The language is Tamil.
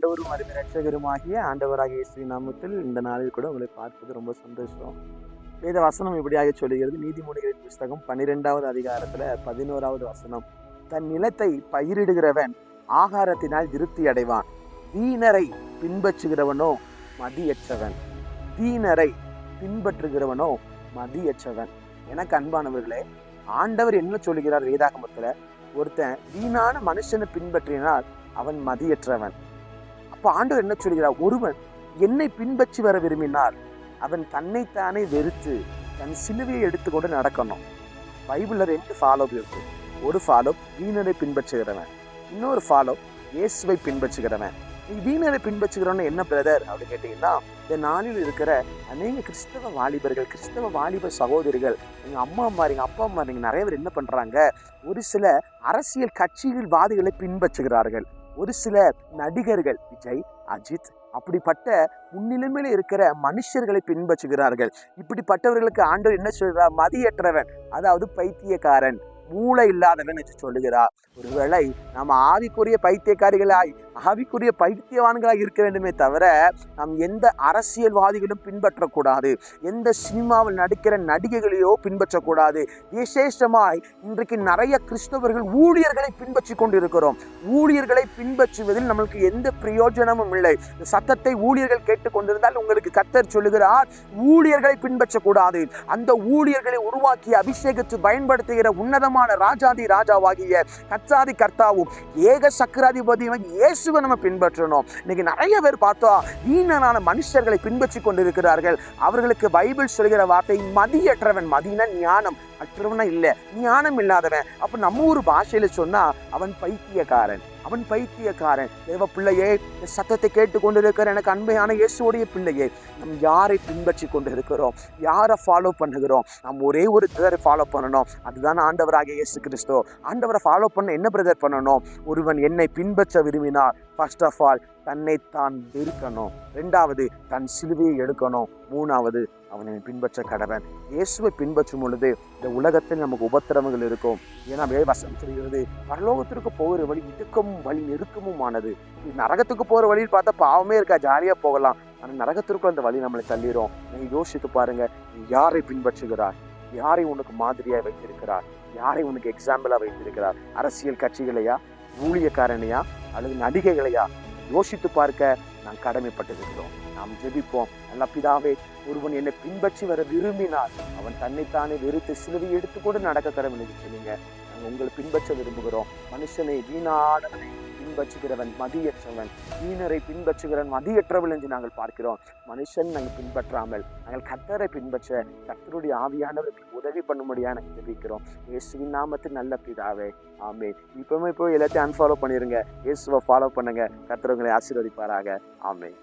ஆண்டவரும் அருமை ரட்சகருமாகிய ஆண்டவராகிய இயேசுவின் நாமத்தில் இந்த நாளில் கூட உங்களை பார்ப்பது ரொம்ப சந்தோஷம். வேத வசனம் இப்படியாக சொல்லுகிறது. நீதிமொழிகளின் புஸ்தகம் 12வது அதிகாரத்துல 11வது வசனம். தன் நிலத்தை பயிரிடுகிறவன் ஆகாரத்தினால் திருப்தி அடைவான், வீணரை பின்பற்றுகிறவனோ மதியற்றவன். வீணரை பின்பற்றுகிறவனோ மதியற்றவன். எனக்கு அன்பானவர்களே, ஆண்டவர் என்ன சொல்லுகிறார் வேதாகமத்துல? ஒருத்தன் வீணான மனுஷனை பின்பற்றினால் அவன் மதியற்றவன். அப்ப ஆண்டவர் என்ன சொல்கிறார்? ஒருவன் என்னை பின்பற்றி வர விரும்பினால் அவன் தன்னைத்தானே வெறுத்து தன் சிலுவையை எடுத்துக்கொண்டு நடக்கணும். பைபிள்ல 2 ஃபாலோ இருக்கு. ஒரு ஃபாலோ வீணரை பின்பற்றுகிறவன், இன்னொரு ஃபாலோ இயேசுவை பின்பற்றுகிறவன். நீ வீணரை பின்பற்றுகிறவன் என்ன பிரதர் அப்படின்னு கேட்டீங்கன்னா, இந்த நாளில் இருக்கிற அநேக கிறிஸ்தவ வாலிபர்கள், கிறிஸ்தவ வாலிப சகோதரிகள், எங்க அம்மா அம்மா எங்க அப்பா அம்மா நீங்க நிறைய பேர் என்ன பண்றாங்க? ஒரு சில அரசியல் கட்சிகள் வாதிகளை பின்பற்றுகிறார்கள். ஒரு சில நடிகர்கள், விஜய், அஜித், அப்படிப்பட்ட முன்னிலைமையில இருக்கிற மனுஷர்களை பின்பற்றுகிறார்கள். இப்படிப்பட்டவர்களுக்கு ஆண்டவர் என்ன சொல்றார்? மதியற்றவன், அதாவது பைத்தியக்காரன், மூளை இல்லாதவன் என்று சொல்லுகிறார். ஒருவேளை நாம் ஆவிக்குரிய பைத்தியக்காரிகளாய், ஆவிக்குரிய பைத்தியவான்களாய் இருக்க வேண்டுமே தவிர நாம் எந்த அரசியல்வாதிகளும் பின்பற்றக்கூடாது, எந்த சினிமாவில் நடிக்கிற நடிகைகளையோ பின்பற்றக்கூடாது. விசேஷமாய் இன்றைக்கு நிறைய கிறிஸ்தவர்கள் ஊழியர்களை பின்பற்றி கொண்டிருக்கிறோம். ஊழியர்களை பின்பற்றுவதில் நம்மளுக்கு எந்த பிரயோஜனமும் இல்லை. சத்தத்தை ஊழியர்கள் கேட்டுக்கொண்டிருந்தால் உங்களுக்கு கர்த்தர் சொல்லுகிறார், ஊழியர்களை பின்பற்றக்கூடாது. அந்த ஊழியர்களை உருவாக்கி அபிஷேகத்தை பயன்படுத்துகிற உன்னதமான ராஜாதி ராஜாவாகிய கர்த்தாதி கர்த்தாவும் ஏக சக்கராதிபதியும் இயேசுவை நம்ம பின்பற்றணும். இன்னைக்கு நிறைய பேர் பார்த்தா வீணான மனுஷர்களை பின்பற்றி கொண்டிருக்கிறார்கள். அவர்களுக்கு பைபிள் சொல்கிற வார்த்தை மதியற்றவன். மதினா ஞானம், அற்றவனா இல்ல, ஞானம் இல்லாதவன். அப்ப நம்ம ஒரு பாஷையில சொன்னா அவன் பைத்தியக்காரன், அவன் பைத்தியக்காரன். தேவ பிள்ளையே, சத்தத்தை கேட்டுக்கொண்டிருக்கிற எனக்கு அன்பையான இயேசுடைய பிள்ளையே, நம் யாரை பின்பற்றி கொண்டிருக்கிறோம்? யாரை ஃபாலோ பண்ணுகிறோம்? நாம் ஒரே ஒரு பிரதரை ஃபாலோ பண்ணணும். அதுதான் ஆண்டவராகிய இயேசு கிறிஸ்து. ஆண்டவரை ஃபாலோ பண்ண என்ன பிரதர் பண்ணணும்? ஒருவன் என்னை பின்பற்ற விரும்பினார், ஃபர்ஸ்ட் ஆஃப் ஆல் தன்னைத்தான் வெறுக்கணும், 2வது தன் சிலுவையை எடுக்கணும், 3வது அவனை பின்பற்ற கடவன். இயேசுவை பின்பற்றும் பொழுது இந்த உலகத்தில் நமக்கு உபத்திரவங்கள் இருக்கும். ஏன்னா வசனம் சொல்கிறது, பரலோகத்திற்கு போகிற வழி இடுக்கமும் வழி நெருக்கமுமானது. நரகத்துக்கு போகிற வழியில் பார்த்தா பாவமே இருக்கா, ஜாலியா போகலாம். ஆனால் நரகத்திற்குள் அந்த வழி நம்மளை தள்ளிடும். நீங்க யோசித்து பாருங்க, நீ யாரை பின்பற்றுகிறார்? யாரை உனக்கு மாதிரியா வைத்திருக்கிறார்? யாரை உனக்கு எக்ஸாம்பிளா வைத்திருக்கிறார்? அரசியல் கட்சிகளையா, ஊழியக்காரனையா, அல்லது நடிகைகளையா? யோசித்து பார்க்க நாம் கடமைப்பட்டிருக்கிறோம். நாம் ஜெபிப்போம். நல்ல பிதாவே, ஒருவன் என்னை பின்பற்றி வர விரும்பினால் அவன் தன்னைத்தானே வெறுத்து சிலுவை எடுத்துக்கொண்டு நடக்க கடவுள் சொன்னீங்க. நாங்கள் உங்களை பின்பற்ற விரும்புகிறோம். மனுஷனை வீணானவனை பின்பற்றுகிறவன் மதியற்றவன், வீணரை பின்பற்றுகிறவன் மதியற்றவன் என்று நாங்கள் பார்க்கிறோம். மனுஷன் நாங்கள் பின்பற்றாமல் நாங்கள் கர்த்தரை பின்பற்ற கர்த்தருடைய ஆவியானவர்களுக்கு உதவி பண்ணும்படியா நாங்கள் ஜெபிக்கிறோம். இயேசுவின் நாமத்தில் நல்ல பிதாவே, ஆமென். இப்போ எல்லாத்தையும் அன்ஃபாலோ பண்ணிருங்க, இயேசுவை ஃபாலோ பண்ணுங்க. கர்த்தர் உங்களை ஆசீர்வதிப்பாராக. ஆமென்.